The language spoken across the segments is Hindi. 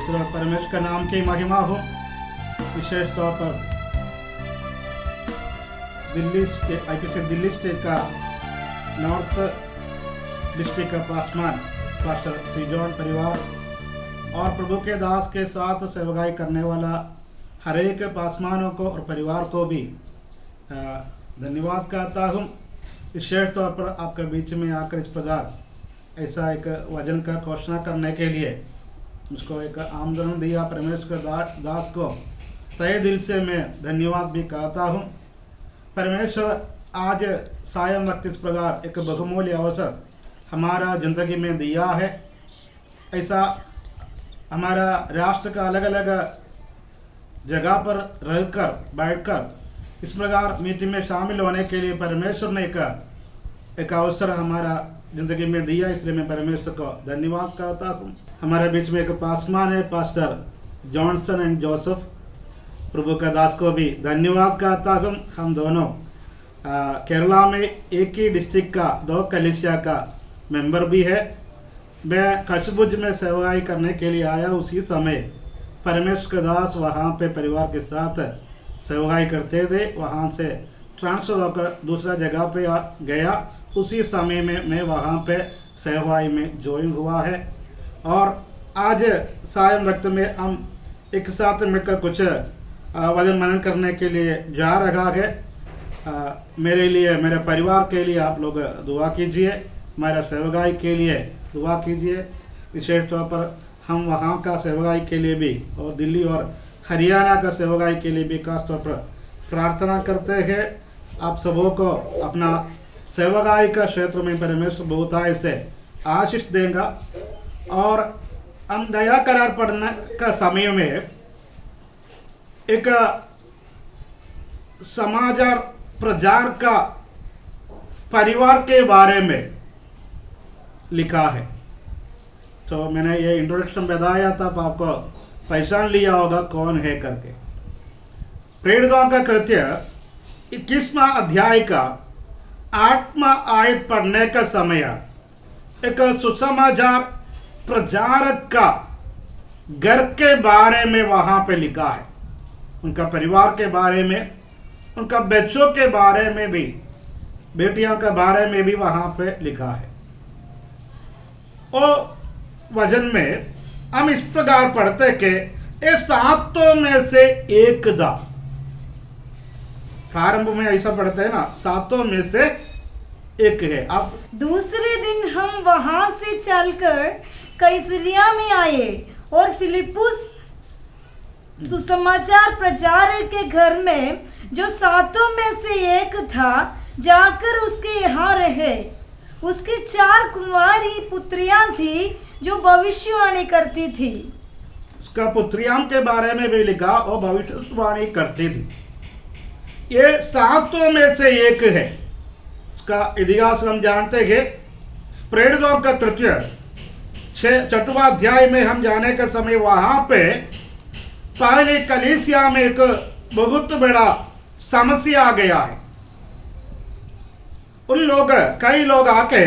ईश्वर परमेश्वर का नाम की महिमा हो। विशेष तौर पर आईपीसी दिल्ली स्टेट का नॉर्थ डिस्ट्रिक्ट का पासवान पास्टर श्री जॉन परिवार और प्रभु के दास के साथ सेवकाई करने वाला हर एक पासवानों को और परिवार को भी धन्यवाद कहता हूँ। विशेष तौर पर आपके बीच में आकर इस प्रकार ऐसा एक वचन का घोषणा करने के लिए मुझको एक आमंत्रण दिया। परमेश्वर दास को तहे दिल से मैं धन्यवाद भी कहता हूँ। परमेश्वर आज सायं वक्त इस प्रकार एक बहुमूल्य अवसर हमारा ज़िंदगी में दिया है। ऐसा हमारा राष्ट्र का अलग अलग जगह पर रहकर बैठकर इस प्रकार मीटिंग में शामिल होने के लिए परमेश्वर ने एक अवसर हमारा ज़िंदगी में दिया, इसलिए मैं परमेश्वर को धन्यवाद करता हूँ। हमारे बीच में एक पासवान है पास्टर जॉनसन एंड जोसेफ, प्रभु का दास को भी धन्यवाद कहता हूँ। हम दोनों केरला में एक ही डिस्ट्रिक्ट का 2 कलीसिया का मेंबर भी है। मैं कचबुज में सेवाई करने के लिए आया, उसी समय परमेश्वर का दास वहाँ पे परिवार के साथ सेवाई करते थे। वहाँ से ट्रांसफ़र होकर दूसरा जगह पे गया, उसी समय में मैं वहाँ पे सेवाई में ज्वाइन हुआ है। और आज सायं वक्त में हम एक साथ मिलकर कुछ वचन मनन करने के लिए जा रहा है। मेरे लिए, मेरे परिवार के लिए आप लोग दुआ कीजिए, मेरा सेवकाई के लिए दुआ कीजिए। विशेष तौर पर हम वहाँ का सेवकाई के लिए भी और दिल्ली और हरियाणा का सेवकाई के लिए भी खास तौर पर प्रार्थना करते हैं। आप सबों को अपना सेवकाई का क्षेत्र में परमेश्वर बहुतायत से आशीष देगा। और हम नया करार पढ़ने का समय में एक समाचार प्रचार का परिवार के बारे में लिखा है। तो मैंने ये इंट्रोडक्शन बताया था, तो आपको पहचान लिया होगा कौन है करके। प्रेरितों का कृत्य 21वां अध्याय का 8वां आयत पढ़ने का समय एक सुसमाचार प्रचारक का घर के बारे में वहां पे लिखा है, उनका परिवार के बारे में, उनका बच्चों के बारे में भी, बेटियों के बारे में भी वहां पे लिखा है। और वचन में हम इस प्रकार पढ़ते कि ये 7 में से एक था। प्रारंभ में ऐसा पढ़ते हैं ना, 7 में से एक है। अब दूसरे दिन हम वहां से चलकर कैसरिया में आए और फिलिपुस सुसमाचार प्रचारक के घर में, जो 7 में से एक था, जाकर उसके यहाँ रहे। उसकी 4 कुंवारी पुत्रियां थी जो भविष्यवाणी करती थी। उसका पुत्रियां के बारे में भी लिखा और भविष्यवाणी करती थी। ये 7 में से एक है। उसका इतिहास हम जानते हैं। प्रेरितों का कृत्य 6वां अध्याय में हम जाने का समय वहां पे पहले कलीसिया में एक बहुत बड़ा समस्या आ गया है। कई लोग आके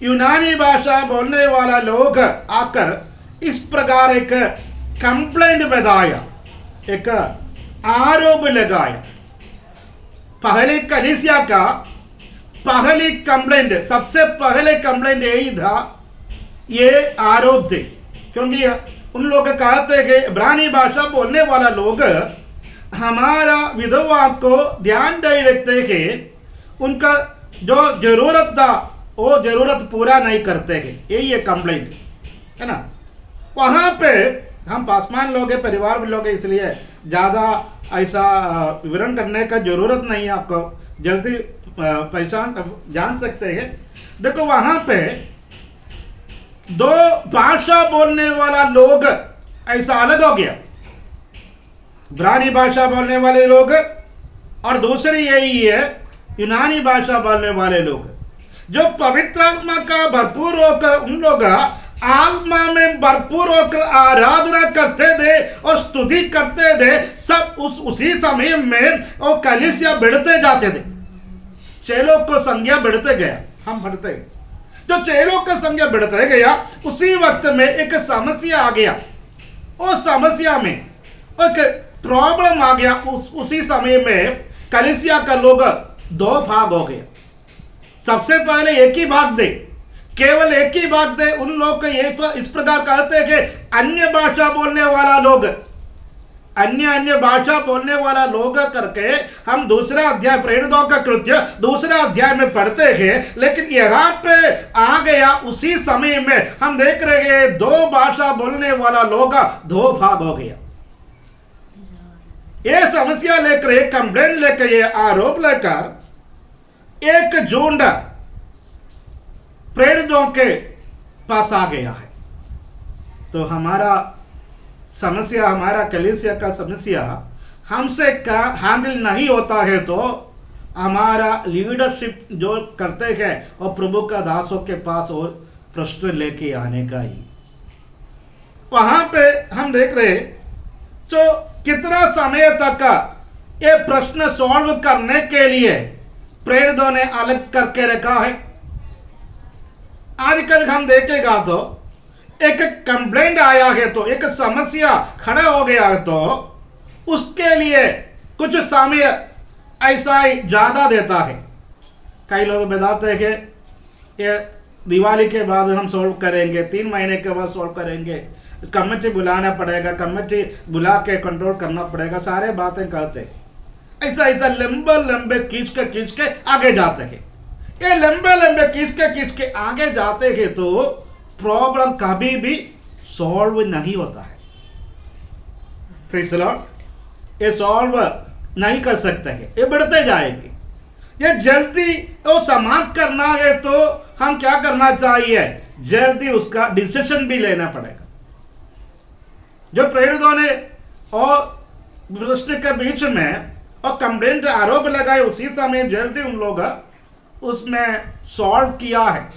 यूनानी भाषा बोलने वाला लोग आकर इस प्रकार एक कंप्लेंट बताया, एक आरोप लगाया। पहले कलीसिया का पहली कंप्लेंट, सबसे पहले कंप्लेंट यही था, ये आरोप थे। क्योंकि उन लोग कहते हैं कि इब्रानी भाषा बोलने वाला लोग हमारा विधवा को ध्यान नहीं रखते हैं, उनका जो जरूरत था वो जरूरत पूरा नहीं करते हैं। यही ये कंप्लेंट है ना। वहाँ पे हम पासवान लोग हैं, परिवार भी लोग हैं, इसलिए ज़्यादा ऐसा विवरण करने का जरूरत नहीं है। आपको जल्दी पहचान जान सकते हैं। देखो वहाँ पे 2 भाषा बोलने वाला लोग ऐसा अलग हो गया, इब्रानी भाषा बोलने वाले लोग और दूसरी यही है यूनानी भाषा बोलने वाले लोग, जो पवित्र आत्मा का भरपूर होकर उन लोग आत्मा में भरपूर होकर आराधना करते थे और स्तुति करते थे। सब उसी समय में वो कलीसिया बढ़ते जाते थे। चेलों को संख्या बढ़ते गया, हम बढ़ते, जो चेलों का संख्या बढ़ते गया, उसी वक्त में एक समस्या आ गया। उस समस्या में एक प्रॉब्लम आ गया। उसी समय में कलीसिया का लोग दो भाग हो गया। सबसे पहले एक ही भाग दे, केवल एक ही भाग दे। उन लोग को ये इस प्रकार कहते हैं कि अन्य भाषा बोलने वाला लोग, अन्य भाषा बोलने वाला लोग करके हम दूसरा अध्याय प्रेरितों का कृत्य दूसरा अध्याय में पढ़ते हैं। लेकिन यहाँ पे आ गया उसी समय में हम देख रहे हैं दो भाषा बोलने वाला लोग दो भाग हो गया। ये समस्या लेकर, एक कंप्लेंट लेकर, ये आरोप लेकर एक झुंड प्रेरितों के पास आ गया है। तो हमारा समस्या, हमारा कलीसिया का समस्या हमसे हैंडल नहीं होता है तो हमारा लीडरशिप जो करते हैं और प्रभु का दासों के पास और प्रश्न लेके आने का ही। वहां पे हम देख रहे तो कितना समय तक ये प्रश्न सॉल्व करने के लिए प्रेरितों ने अलग करके रखा है। आजकल हम देखेगा तो एक कंप्लेंट आया है तो एक समस्या खड़ा हो गया है तो उसके लिए कुछ समय ऐसा ही ज्यादा देता है। कई लोग बताते हैं कि ये दिवाली के बाद हम सॉल्व करेंगे, 3 महीने के बाद सॉल्व करेंगे, कमेटी बुलाना पड़ेगा, कमेटी बुला के कंट्रोल करना पड़ेगा, सारे बातें करते ऐसा ऐसा लंबे खींच के आगे जाते हैं। ये लंबे खींच के आगे जाते हैं तो प्रॉब्लम कभी भी सॉल्व नहीं होता है। Praise the Lord. ये सॉल्व नहीं कर सकते हैं, ये बढ़ते जाएगी। ये जल्दी वो समाप्त करना है तो हम क्या करना चाहिए, जल्दी उसका डिसीजन भी लेना पड़ेगा। जो प्रेरितों ने और प्रश्न के बीच में और कंप्लेंट आरोप लगाए उसी समय जल्दी उन लोग उसमें सॉल्व किया है।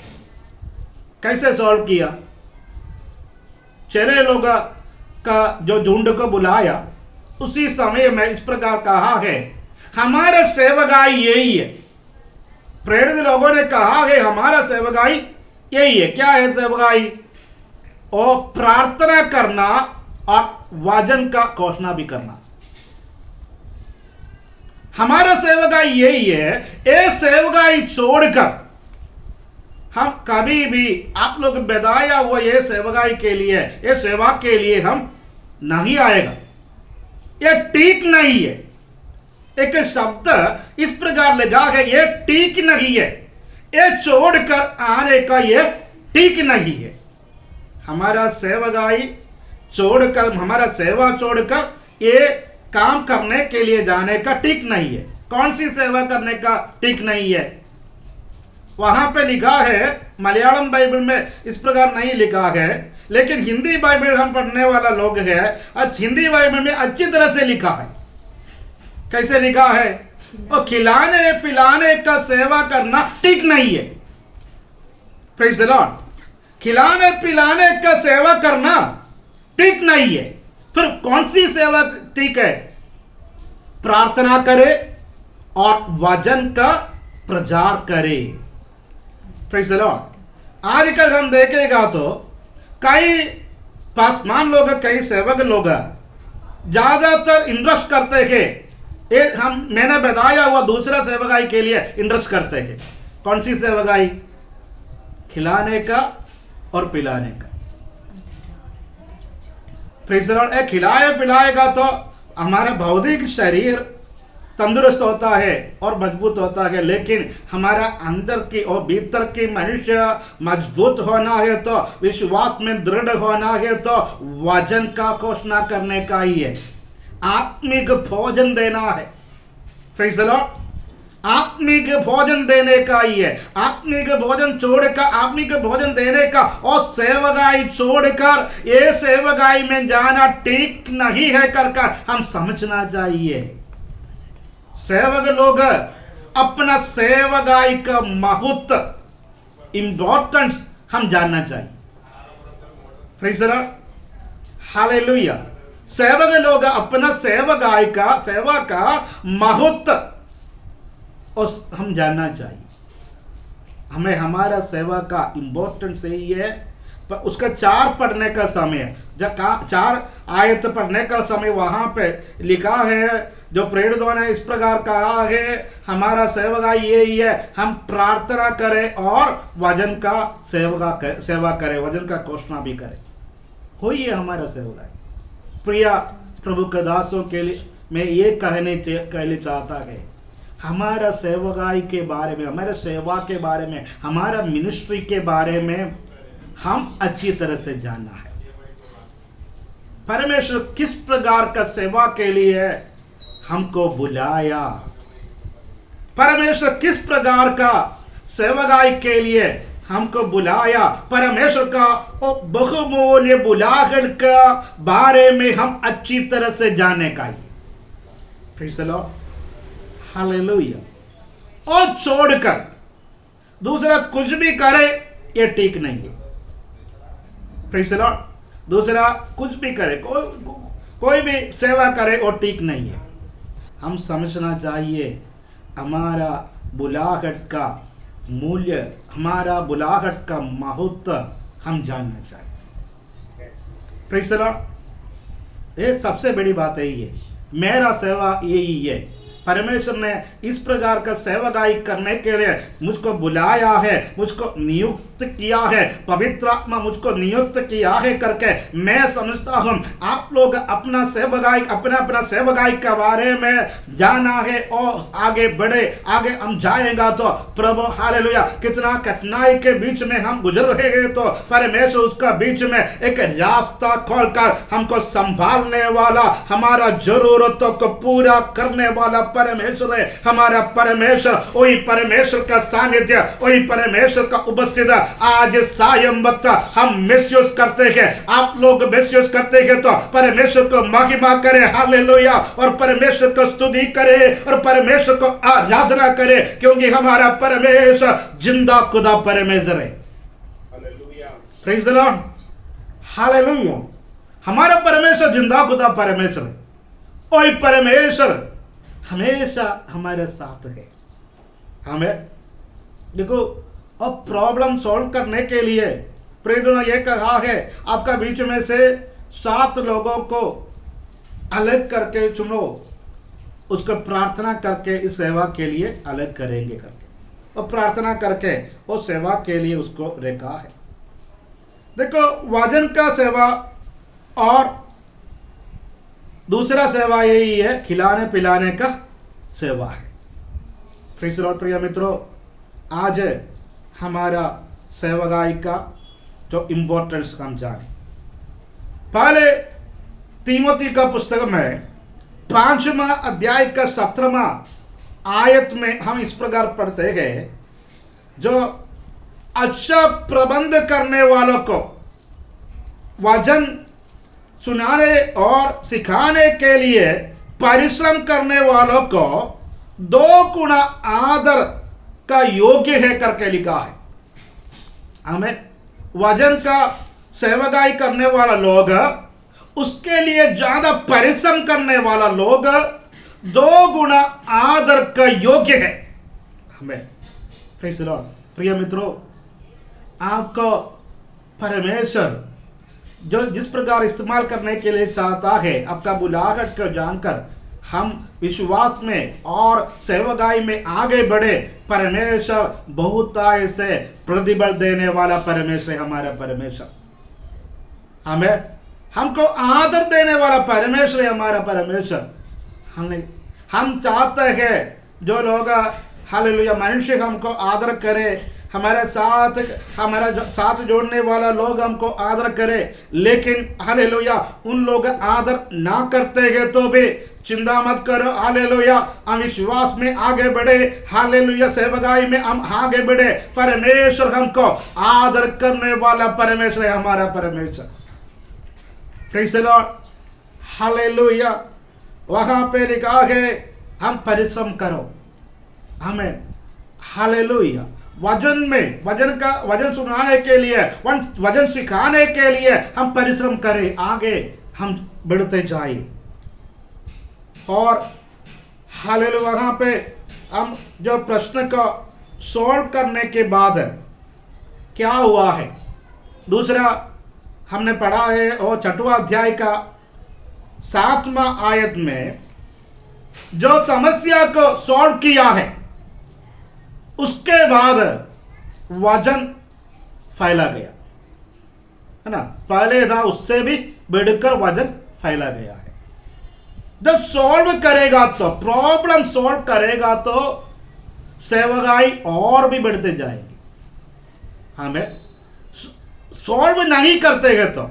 कैसे सॉल्व किया, चेहरे लोग का जो झुंड को बुलाया उसी समय में इस प्रकार कहा है, हमारा सेवकाई यही है। प्रेरित लोगों ने कहा है हमारा सेवकाई यही है। क्या है सेवकाई? और प्रार्थना करना और वचन का घोषणा भी करना। हमारा सेवकाई यही है। ये सेवकाई छोड़कर हम कभी भी आप लोग बताया हुआ ये सेवकाई के लिए, ये सेवा के लिए हम नहीं आएगा। ये ठीक नहीं है। एक शब्द इस प्रकार लगा है, ये ठीक नहीं है, ये छोड़कर आने का ये ठीक नहीं है। हमारा सेवकाई छोड़कर, हमारा सेवा छोड़कर ये काम करने के लिए जाने का ठीक नहीं है। कौन सी सेवा करने का ठीक नहीं है? वहां पे लिखा है, मलयालम बाइबल में इस प्रकार नहीं लिखा है, लेकिन हिंदी बाइबल हम पढ़ने वाला लोग है, आज हिंदी बाइबल में अच्छी तरह से लिखा है। कैसे लिखा है? और खिलाने पिलाने का सेवा करना ठीक नहीं है। Praise the Lord. खिलाने पिलाने का सेवा करना ठीक नहीं है। फिर कौन सी सेवा ठीक है? प्रार्थना करे और वचन का प्रचार करे। Praise the Lord. आजकल हम देखेगा तो कई पासवान लोग, कई सेवक लोग ज्यादातर इंटरेस्ट करते हैं, मैंने बताया हुआ दूसरा सेवकाई के लिए इंटरेस्ट करते हैं। कौन सी सेवकाई? खिलाने का और पिलाने का। Praise the Lord. खिलाए पिलाएगा तो हमारा भौतिक शरीर तंदुरुस्त होता है और मजबूत होता है, लेकिन हमारा अंदर की और भीतर की मनुष्य मजबूत होना है तो, विश्वास में दृढ़ होना है तो वचन का घोषणा करने का ही है। आत्मिक भोजन देना है। Praise the Lord. आत्मिक भोजन देने का ही है। आत्मिक भोजन छोड़कर, आत्मिक भोजन देने का और सेवकाई छोड़कर ये सेवकाई में जाना ठीक नहीं है करकर हम समझना चाहिए। सेवक लोग अपना सेवकाई का महत्व, इंपॉर्टेंस हम जानना चाहिए। Praise the Lord. हालेलुया। सेवक लोग अपना सेवकाई का, सेवा का महत्व हम जानना चाहिए। हमें हमारा सेवा का इंपॉर्टेंस यही है, उसका 4 पढ़ने का समय, जब 4 आयत पढ़ने का समय वहां पे लिखा है, जो प्रेरितों ने इस प्रकार कहा है, हमारा सेवकाई यही है, हम प्रार्थना करें और वचन का सेवा करें, वचन का घोषणा भी करें। वही है हमारा सेवकाई। प्रिय प्रभु के दासों के लिए मैं ये कहने चाहता है, हमारा सेवकाई के बारे में, हमारे सेवा के बारे में, हमारा मिनिस्ट्री के बारे में हम अच्छी तरह से जानना है। परमेश्वर किस प्रकार का सेवा के लिए हमको बुलाया, परमेश्वर किस प्रकार का सेवकाई के लिए हमको बुलाया, परमेश्वर का बहुमूल्य बुलाहट का बारे में हम अच्छी तरह से जाने का। Praise the Lord, hallelujah. और छोड़कर दूसरा कुछ भी करे ये ठीक नहीं है। प्रेज़ द लॉर्ड, दूसरा कुछ भी करे, कोई भी सेवा करे वो ठीक नहीं है। हम समझना चाहिए हमारा बुलाहट का मूल्य, हमारा बुलाहट का महत्व हम जानना चाहिए। प्रेज़ द लॉर्ड, ये सबसे बड़ी बात यही है। मेरा सेवा यही है, परमेश्वर ने इस प्रकार का सेवकाई करने के लिए मुझको बुलाया है, मुझको नियुक्त किया है, पवित्र आत्मा मुझको नियुक्त किया है करके मैं समझता हूं आप लोग अपना सेवकाई, अपना सेवकाई के बारे में जाना है और आगे बढ़े। आगे हम जाएगा तो प्रभु हालेलुया, कितना कठिनाई के बीच में हम गुजर रहे हैं तो परमेश्वर उसका बीच में एक रास्ता खोलकर हमको संभालने वाला, हमारा जरूरतों को पूरा करने वाला परमेश्वर है। हमारा परमेश्वर, वही परमेश्वर का सानिध्य, वही परमेश्वर का उपस्थित आज सायं वक्त हम महसूस करते हैं। आप लोग महसूस करते हैं तो परमेश्वर को महिमा करें, हालेलुया, और परमेश्वर को स्तुति करें और परमेश्वर को आराधना करें, क्योंकि हमारा परमेश्वर जिंदा खुदा परमेश्वर है। Praise the Lord, hallelujah. हमारा परमेश्वर जिंदा खुदा परमेश्वर है, वही परमेश्वर हमेशा हमारे साथ है। हमें देखो, अब प्रॉब्लम सॉल्व करने के लिए प्रेरितों ने यह कहा है, आपका बीच में से 7 लोगों को अलग करके चुनो, उसको प्रार्थना करके इस सेवा के लिए अलग करेंगे करके, और प्रार्थना करके वो सेवा के लिए उसको रखा है। देखो, वचन का सेवा और दूसरा सेवा यही है, खिलाने पिलाने का सेवा है। Praise the Lord. प्रिय मित्रों, आज हमारा सेवकाई का जो इंपॉर्टेंस हम जाने। पहले तीमोथी का पुस्तक में 5वां अध्याय का 17वां आयत में हम इस प्रकार पढ़ते गए, जो अच्छा प्रबंध करने वालों को वचन सुनाने और सिखाने के लिए परिश्रम करने वालों को 2 गुना आदर का योग्य है करके लिखा है। हमें वचन का सेवकाई करने वाला लोग, उसके लिए ज्यादा परिश्रम करने वाला लोग 2 गुना आदर का योग्य है हमें। Praise the Lord. प्रिय मित्रों, आपको परमेश्वर जो जिस प्रकार इस्तेमाल करने के लिए चाहता है, आपका बुलाहट को जानकर हम विश्वास में और सेवकाई में आगे बढ़े। परमेश्वर बहुत ऐसे प्रतिबल देने वाला परमेश्वर है हमारा परमेश्वर। हमें हमको आदर देने वाला परमेश्वर है हमारा परमेश्वर। हम चाहते हैं जो लोग हालेलुया मनुष्य हमको आदर करे, हमारा साथ जोड़ने वाला लोग हमको आदर करे, लेकिन हालेलुया उन लोग आदर ना करते हैं तो भी चिंता मत करो। हालेलुया, हम विश्वास में आगे बढ़े, हालेलुया सेवकाई में हम आगे बढ़े। परमेश्वर हमको आदर करने वाला परमेश्वर है हमारा परमेश्वर। Praise the Lord, hallelujah. वहां पे लिखा है हम परिश्रम करो, हमें हालेलुया वचन सुनाने के लिए, वचन सिखाने के लिए हम परिश्रम करें, आगे हम बढ़ते जाए। और हालेलुया वहां पे हम जो प्रश्न को सॉल्व करने के बाद क्या हुआ है, दूसरा हमने पढ़ा है और 6वां अध्याय का 7वां आयत में जो समस्या को सॉल्व किया है उसके बाद वजन फैला गया है ना। पहले था उससे भी बढ़कर वजन फैला गया है। जब सॉल्व करेगा तो प्रॉब्लम सॉल्व करेगा तो सेवकाई और भी बढ़ते जाएगी। हमें सॉल्व नहीं करते हैं तो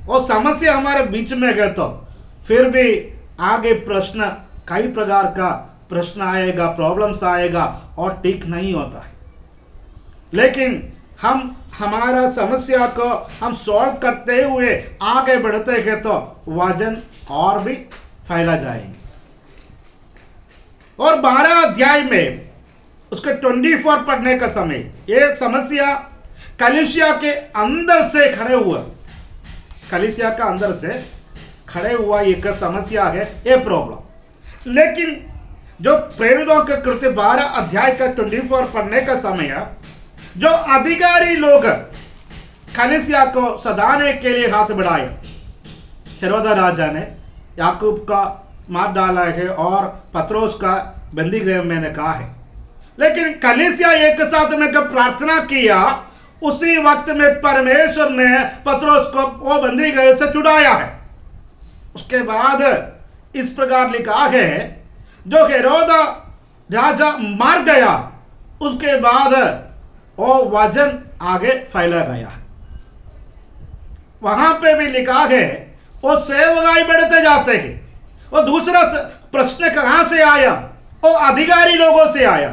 और समस्या हमारे बीच में है तो फिर भी आगे प्रश्न कई प्रकार का प्रश्न आएगा, प्रॉब्लम्स आएगा और ठीक नहीं होता है। लेकिन हम हमारा समस्या को हम सॉल्व करते हुए आगे बढ़ते हैं तो वजन और भी फैला जाएंगे। और 12 अध्याय में उसके 24 पढ़ने का समय ये समस्या कलीसिया के अंदर से खड़े हुआ, कलीसिया का अंदर से खड़े हुआ एक समस्या है, ये प्रॉब्लम। लेकिन जो प्रेरितों के कृत्य 12 अध्याय का 24 पढ़ने का समय जो अधिकारी लोग कलीसिया को सदाने के लिए हाथ बढ़ाए, हेरोदा राजा ने याकूब का मार डाला है और पत्रोस का बंदी गृह में ने कहा है। लेकिन कलीसिया एक साथ में जब प्रार्थना किया उसी वक्त में परमेश्वर ने पत्रोस को वो बंदी गृह से छुड़ाया है। उसके बाद इस प्रकार लिखा है जो हेरोदा राजा मर गया उसके बाद वो वजन आगे फैला गया है। वहां पे भी लिखा है वो सेवकाई बढ़ते जाते हैं। वो दूसरा प्रश्न कहां से आया? वो अधिकारी लोगों से आया।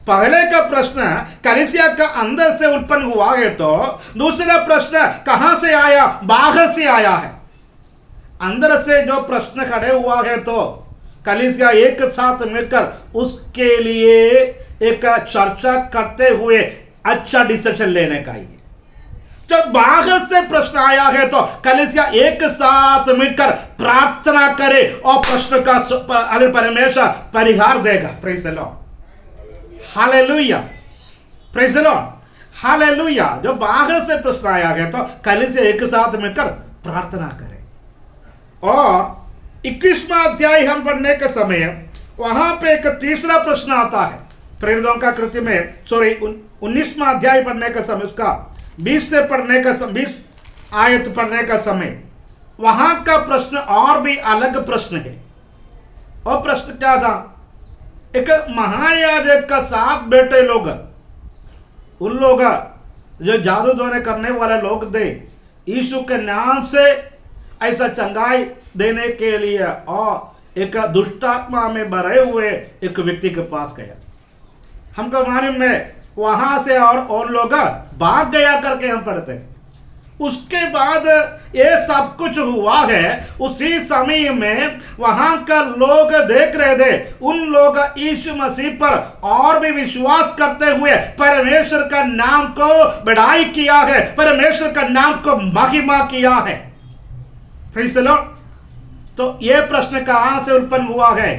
पहले का प्रश्न कलीसिया का अंदर से उत्पन्न हुआ है तो दूसरा प्रश्न कहां से आया? बाहर से आया है। अंदर से जो प्रश्न खड़े हुआ है तो कलीसिया एक साथ मिलकर उसके लिए एक चर्चा करते हुए अच्छा डिसीजन लेने का ही। जब बाहर से प्रश्न आया है तो कलीसिया एक साथ मिलकर प्रार्थना करे और प्रश्न का परमेश्वर परिहार देगा। Praise the Lord, hallelujah, praise the Lord, hallelujah. जब बाहर से प्रश्न आया है तो कलीसिया एक साथ मिलकर प्रार्थना करे। और 21वां अध्याय हम पढ़ने के समय वहां पे एक तीसरा प्रश्न आता है। प्रेरितों का कृत्य में 19वां अध्याय पढ़ने का समय उसका 20 से पढ़ने का 20 आयत पढ़ने का समय वहां का प्रश्न और भी अलग प्रश्न है। और प्रश्न क्या था? एक महायाजक का 7 बेटे लोग, उन लोग जो जादू टोने करने वाले लोग थे, यीशु के नाम से ऐसा चंगाई देने के लिए और एक दुष्टात्मा में भरे हुए एक व्यक्ति के पास गया। हमको मालूम में वहां से और लोग भाग गया करके हम पढ़ते हैं। उसके बाद ये सब कुछ हुआ है। उसी समय में वहां का लोग देख रहे थे, उन लोग यीशु मसीह पर और भी विश्वास करते हुए परमेश्वर का नाम को बढ़ाई किया है, परमेश्वर का नाम को महिमा किया है। Praise the Lord. तो ये प्रश्न कहां से उत्पन्न हुआ है?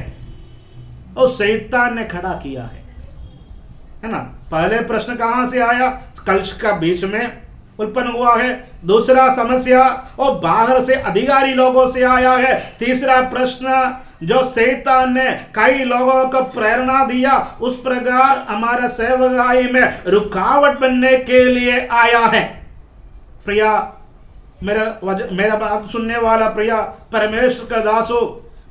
और शैतान ने खड़ा किया है ना। पहले प्रश्न कहां से आया? कलश का बीच में उत्पन्न हुआ है। दूसरा समस्या और बाहर से अधिकारी लोगों से आया है। तीसरा प्रश्न जो शैतान ने कई लोगों को प्रेरणा दिया, उस प्रकार हमारा सेवकाई में रुकावट बनने के लिए आया है। प्रिया मेरा बात सुनने वाला प्रिया परमेश्वर का दासो,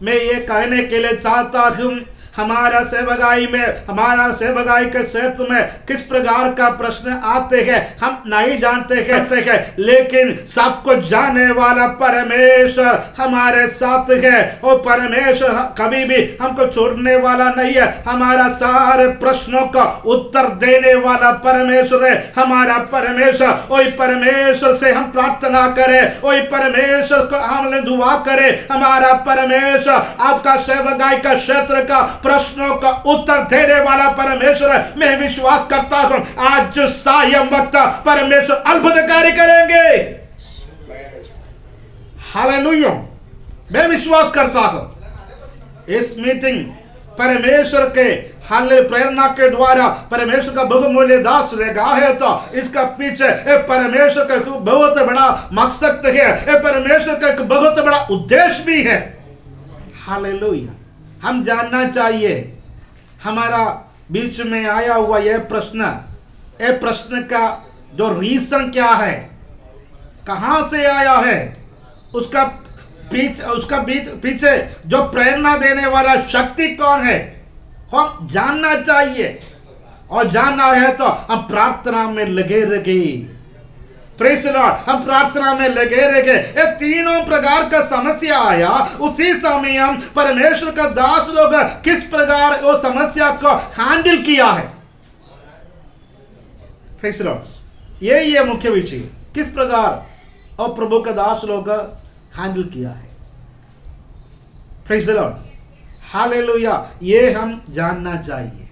मैं ये कहने के लिए चाहता हूं हमारा सेवकाई में, हमारा सेवकाई के क्षेत्र में किस प्रकार का प्रश्न आते हैं हम नहीं जानते हैं, लेकिन सब कुछ जानने वाला परमेश्वर हमारे साथ है। और परमेश्वर कभी भी हमको छोड़ने वाला नहीं है। हमारा सारे प्रश्नों का उत्तर देने वाला परमेश्वर है हमारा परमेश्वर। वही परमेश्वर से हम प्रार्थना करें, वही परमेश्वर को हमने दुआ करें। हमारा परमेश्वर आपका सेवकाई का क्षेत्र का प्रश्नों का उत्तर देने वाला परमेश्वर है। मैं विश्वास करता हूं आज जो सायं वक्त परमेश्वर अद्भुत कार्य करेंगे। हालेलुया, मैं विश्वास करता हूं इस मीटिंग परमेश्वर के हाल प्रेरणा के द्वारा परमेश्वर का बहुमूल्य दास लगा है, तो इसका पीछे परमेश्वर का एक बहुत बड़ा मकसद है, परमेश्वर का एक बहुत बड़ा उद्देश्य भी है। हालेलुया। हम जानना चाहिए हमारा बीच में आया हुआ यह प्रश्न का जो रीजन क्या है, कहां से आया है, उसका पीछे जो प्रेरणा देने वाला शक्ति कौन है, हम जानना चाहिए। और जानना है तो हम प्रार्थना में लगे रहे। Praise the Lord. हम प्रार्थना में लगे रहे। ये तीनों प्रकार का समस्या आया, उसी समय हम परमेश्वर का दास लोग किस प्रकार वो समस्या को हैंडल किया है। Praise the Lord. ये मुख्य विषय, किस प्रकार और प्रभु का दास लोग हैंडल किया है। Praise the Lord. हालेलुया। ये हम जानना चाहिए।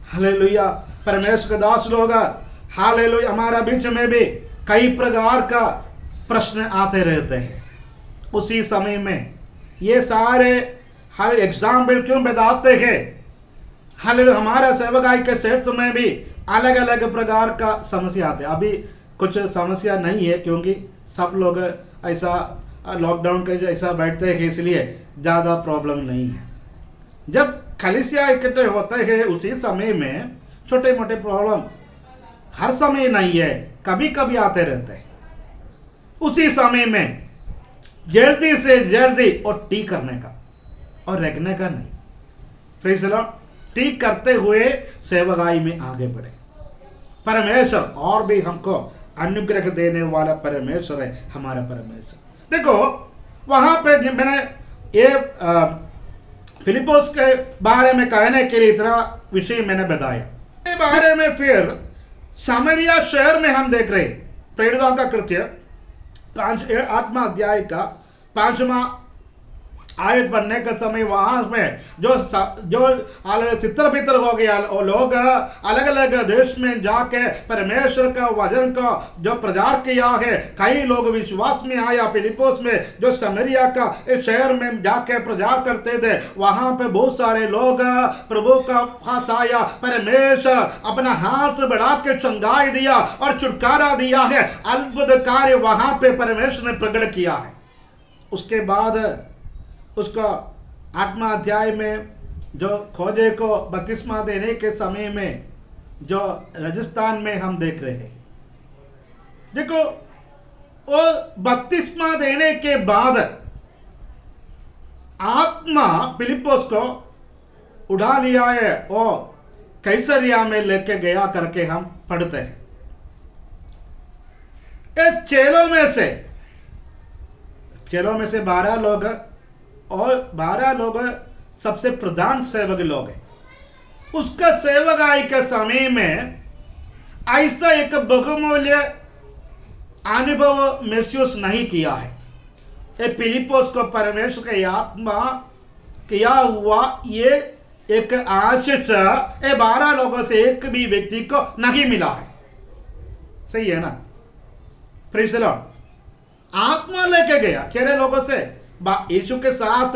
हालेलुया। परमेश्वर का दास लोग, हालेलुया, हमारा बीच में भी कई प्रकार का प्रश्न आते रहते हैं। उसी समय में ये सारे हर एग्जाम्पल क्यों बताते हैं। हालेलुया। हमारा सेवकाई के क्षेत्र में भी अलग अलग प्रकार का समस्या आते हैं। अभी कुछ समस्या नहीं है क्योंकि सब लोग ऐसा लॉकडाउन के जैसा बैठते हैं, इसलिए ज़्यादा प्रॉब्लम नहीं है। जब कलीसिया इकट्ठे होते हैं उसी समय में छोटे मोटे प्रॉब्लम हर समय नहीं है, कभी कभी आते रहते हैं। उसी समय में जल्दी से जल्दी और ठीक करने का और रखने का नहीं। Praise the Lord. ठीक करते हुए सेवकाई में आगे बढ़े। परमेश्वर और भी हमको अनुग्रह देने वाला परमेश्वर है, हमारा परमेश्वर। देखो वहां पे मैंने ये फिलिप्पोस के बारे में कहने के लिए इतना विषय मैंने बताया। के बारे में फिर सामरिया शहर में हम देख रहे प्रेरितों का कृत्य 8वां अध्याय का 5वां आयत बनने का समय, वहां में जो तितर बितर हो गया, वो लोग अलग अलग देश में जाके परमेश्वर का वचन का जो प्रचार किया है। कई लोग विश्वास में आया। फिलिप्पोस में जो समरिया का इस शहर में जाके प्रचार करते थे, वहां पे बहुत सारे लोग प्रभु का पास आया। परमेश्वर अपना हाथ बढ़ा के चंगाई दिया और छुटकारा दिया है। अद्भुत कार्य वहां पे परमेश्वर ने प्रकट किया है। उसके बाद उसका 8वां अध्याय में जो खोजे को बपतिस्मा देने के समय में जो राजस्थान में हम देख रहे हैं, देखो वो बपतिस्मा देने के बाद आत्मा फिलिप्पोस को उठा लिया है और कैसरिया में लेके गया करके हम पढ़ते हैं। इस चेलों में से 12 लोग और 12 लोग सबसे प्रधान सेवक लोग हैं। उसका सेवकाई के समय में ऐसा एक बहुमूल्य अनुभव महसूस नहीं किया है। ये फिलिप्पोस को परमेश्वर के आत्मा किया हुआ ये एक आशीष ये 12 लोगों से एक भी व्यक्ति को नहीं मिला है। सही है ना। Praise the Lord. आत्मा लेके गया केरे लोगों से यीशु के साथ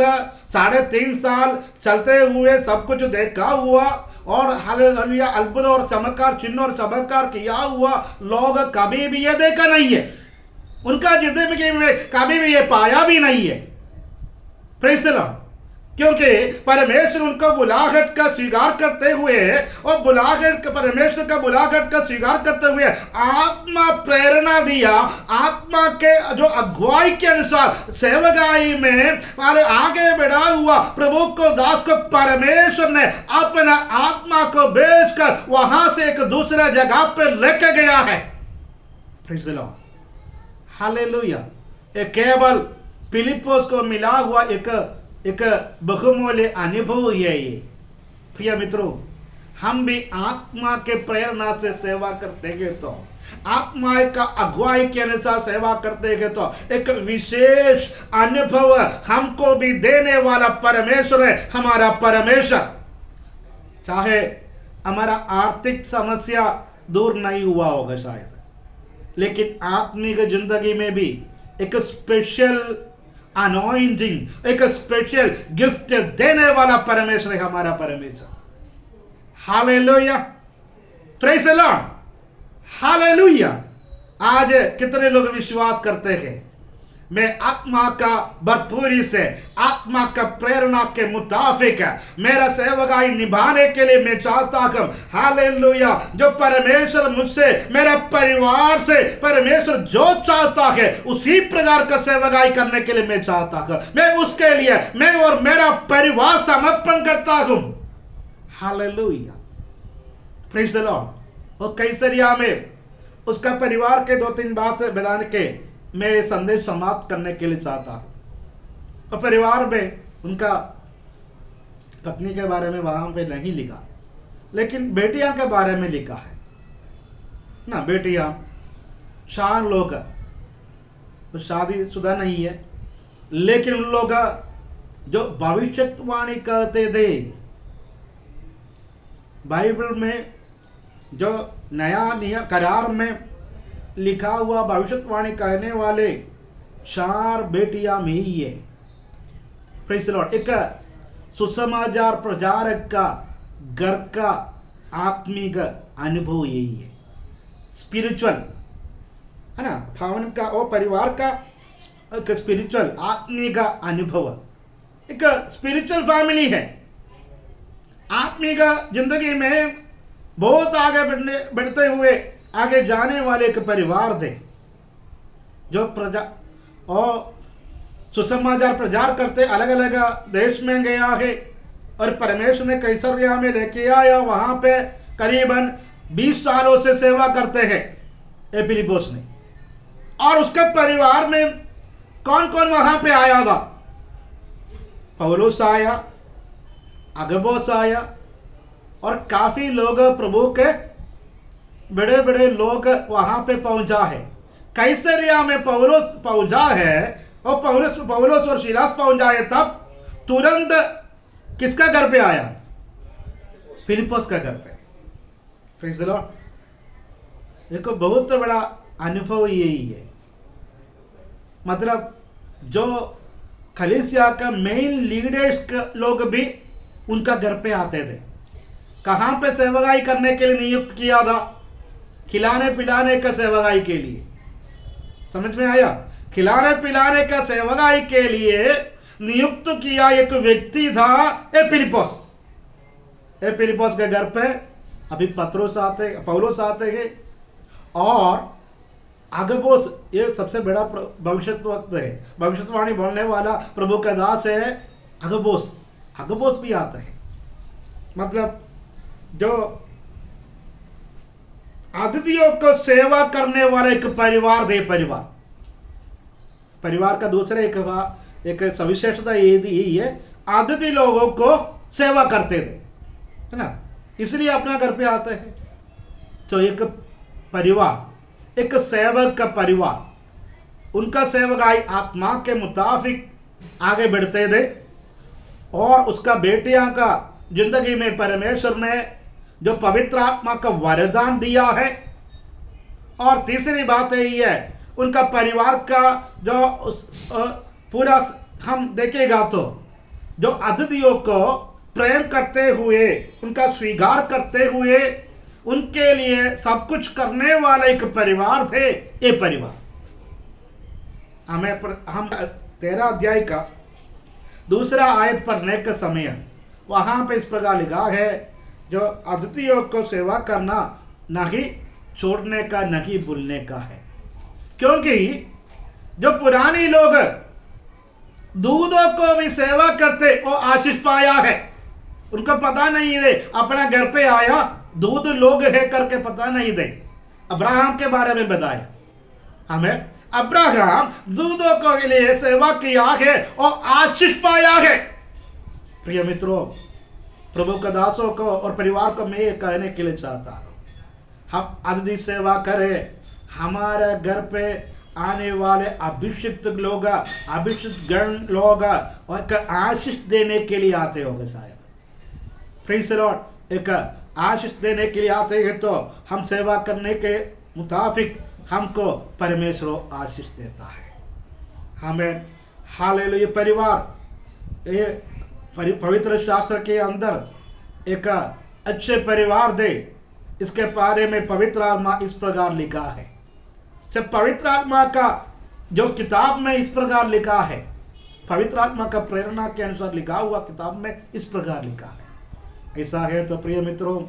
3.5 साल चलते हुए सब कुछ देखा हुआ और हालेलुया अद्भुत और चमत्कार, चिन्ह और चमत्कार किया हुआ लोग कभी भी ये देखा नहीं है। उनका जिंदगी में कभी भी ये पाया भी नहीं है। Praise the Lord. क्योंकि परमेश्वर उनका बुलाहट का स्वीकार करते हुए और परमेश्वर का बुलाहट का स्वीकार करते हुए आत्मा प्रेरणा दिया। आत्मा के जो अगुवाई के अनुसार सेवकाई में आगे बढ़ा हुआ प्रभु को दास को परमेश्वर ने अपना आत्मा को भेजकर वहां से एक दूसरे जगह पर लेके गया है। Praise the Lord. हालेलुया। ये केवल फिलिप्पोस को मिला हुआ एक बहुमूल्य अनुभव है ये। प्रिय मित्रों, हम भी आत्मा के प्रेरणा से सेवा करते हैं तो आत्मा का अगुवाई के अनुसार सेवा करते हैं तो एक विशेष अनुभव हमको भी देने वाला परमेश्वर है, हमारा परमेश्वर। चाहे हमारा आर्थिक समस्या दूर नहीं हुआ होगा शायद, लेकिन आत्मिक जिंदगी में भी एक स्पेशल अनॉइंटिंग, एक स्पेशल गिफ्ट देने वाला परमेश्वर है हमारा परमेश्वर। Hallelujah, praise the Lord, hallelujah. आज कितने लोग विश्वास करते हैं मैं आत्मा का भरपूरी से, आत्मा का प्रेरणा के मुताबिक मेरा सेवकाई निभाने के लिए मैं चाहता हूं। हालेलुया, जो परमेश्वर मुझसे, मेरा परिवार से परमेश्वर जो चाहता है उसी प्रकार का सेवकाई करने के लिए मैं चाहता हूं। मैं उसके लिए मैं और मेरा परिवार समर्पण करता हूं। Hallelujah, praise the Lord. और कैसरिया में उसका परिवार के 2-3 बात बताने के मैं संदेश समाप्त करने के लिए चाहता हूं। और परिवार में उनका पत्नी के बारे में वहां पे नहीं लिखा, लेकिन बेटियां के बारे में लिखा है ना। बेटियां 4 लोग तो शादीशुदा नहीं है, लेकिन उन लोग जो भविष्यवाणी करते थे, बाइबल में जो नया नियम करार में लिखा हुआ भविष्यवाणी कहने वाले 4 बेटियां में ही है। Praise the Lord. एक सुसमाचार प्रचारक का घर का आत्मिक अनुभव यही है, स्पिरिचुअल है ना। भवन का और परिवार का एक स्पिरिचुअल आत्मिक अनुभव, एक स्पिरिचुअल फैमिली है। आत्मिक जिंदगी में बहुत आगे बढ़ते हुए आगे जाने वाले एक परिवार थे, जो प्रजा और सुसमाचार प्रचार करते अलग अलग देश में गया है। और परमेश्वर ने कैसरिया में लेके आया, वहां पे करीबन 20 सालों से सेवा करते हैं ए फिलिप्पुस ने। और उसके परिवार में कौन कौन वहां पे आया था? पौलुस आया, अगबोस आया, और काफी लोग प्रभु के बड़े बड़े लोग वहां पे पहुंचा है। कैसरिया में पौलुस पहुंचा है, और पौलुस और सीलास पहुंचा है, तब तुरंत किसका घर पे आया? फिलिप्पुस का घर पे। Praise the Lord. एक बहुत बड़ा अनुभव यही है, मतलब जो कलीसिया का मेन लीडर्स लोग भी उनका घर पे आते थे। कहां पे सेवकाई करने के लिए नियुक्त किया था? खिलाने पिलाने का सेवकाई के लिए। समझ में आया? खिलाने पिलाने का सेवकाई के लिए नियुक्त किया एक व्यक्ति था ए फिलिप्पुस। ए फिलिप्पुस के घर पे अभी पौलुस आते हैं, और अगबोस, ये सबसे बड़ा भविष्यवक्ता है, भविष्यवाणी बोलने वाला प्रभु का दास है अगबोस भी आता है। मतलब जो अतिथियों को सेवा करने वाला एक परिवार थे। परिवार का दूसरा एक सविशेषता यही है, अतिथि लोगों को सेवा करते थे, है ना, इसलिए अपना घर पे आते हैं। तो एक परिवार, एक सेवक का परिवार, उनका सेवकाई आत्मा के मुताबिक आगे बढ़ते थे। और उसका बेटियां का जिंदगी में परमेश्वर ने जो पवित्र आत्मा का वरदान दिया है। और तीसरी बात यही है, उनका परिवार का जो पूरा हम देखेगा तो जो अतिथियों को प्रेम करते हुए, उनका स्वीकार करते हुए, उनके लिए सब कुछ करने वाला एक परिवार थे ये परिवार। हम 13 अध्याय का दूसरा आयत पढ़ने के समय वहां पे इस प्रकार लिखा है, जो अतिथियों को सेवा करना नहीं छोड़ने का, नहीं भूलने का है। क्योंकि जो पुरानी लोग दूधों को भी सेवा करते वो आशीष पाया है। उनको पता नहीं है, अपना घर पे आया दूध लोग है करके पता नहीं दे। अब्राहम के बारे में बताया हमें, अब्राहम दूधों को लिए सेवा किया है और आशीष पाया है। प्रिय मित्रों, प्रभु का दासों को और परिवार को मैं ये कहने के लिए चाहता हूं, हम अतिथि सेवा करें। हमारे घर पे आने वाले अभिषिक्त लोग, अभिषिक्त गण लोग और आशीष देने के लिए आते होंगे शायद। Praise the Lord. एक आशीष देने के लिए आते हैं, तो हम सेवा करने के मुताबिक हमको परमेश्वर आशीष देता है। हमें हालेलुया। परिवार, ये पवित्र शास्त्र के अंदर एक अच्छे परिवार दे, इसके बारे में पवित्र आत्मा इस प्रकार लिखा है। सिर्फ पवित्र आत्मा का जो किताब में इस प्रकार लिखा है, पवित्र आत्मा का प्रेरणा के अनुसार लिखा हुआ किताब में इस प्रकार लिखा है। ऐसा है तो प्रिय मित्रों,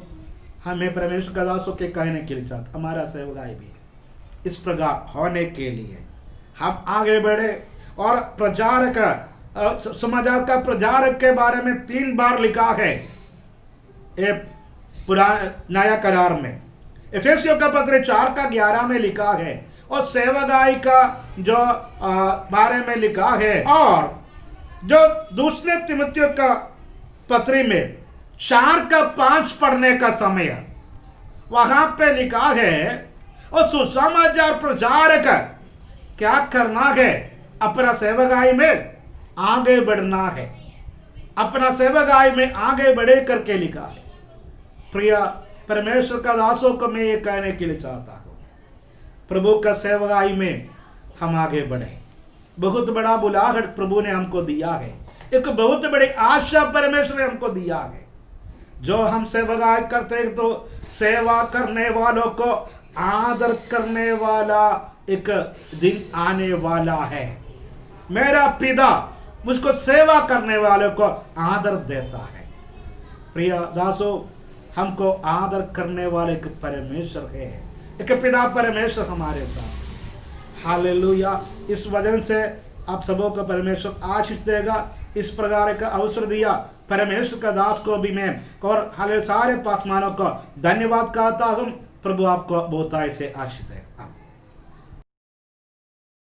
हमें परमेश्वर का दासों के कहने के लिए चाहता, हमारा सेवकाई भी इस प्रकार होने के लिए हम आगे बढ़े। और प्रचारक, समाचार का प्रचारक के बारे में 3 बार लिखा है पुराने नया करार में। इफिसियों का पत्र 4:11 में लिखा है, और सेवकाई का जो बारे में लिखा है। और जो दूसरे तिमुथियों का पत्री में 4:5 पढ़ने का समय वहां पे लिखा है, और सुसमाचार प्रचारक क्या करना है, अपना सेवकाई में आगे बढ़ना है, अपना सेवकाई में आगे बढ़े करके लिखा है। प्रिय परमेश्वर का दासों को मैं ये कहने के लिए चाहता हूं, प्रभु का सेवकाई में हम आगे बढ़े। बहुत बड़ा बुलाहट प्रभु ने हमको दिया है, एक बहुत बड़ी आशा परमेश्वर ने हमको दिया है। जो हम सेवकाई करते हैं तो सेवा करने वालों को आदर करने वाला एक दिन आने वाला है। मेरा पिता मुझको सेवा करने वालों को आदर देता है। प्रिय दासों, हमको आदर करने वाले एक परमेश्वर है, एक पिता परमेश्वर हमारे साथ। हालेलुया। इस वजह से आप सबों को परमेश्वर आशीष देगा। इस प्रकार का अवसर दिया परमेश्वर का दास को भी मैं और हाले सारे पासमानों को धन्यवाद कहता हूँ। प्रभु आपको बहुतायत से आशीष दे।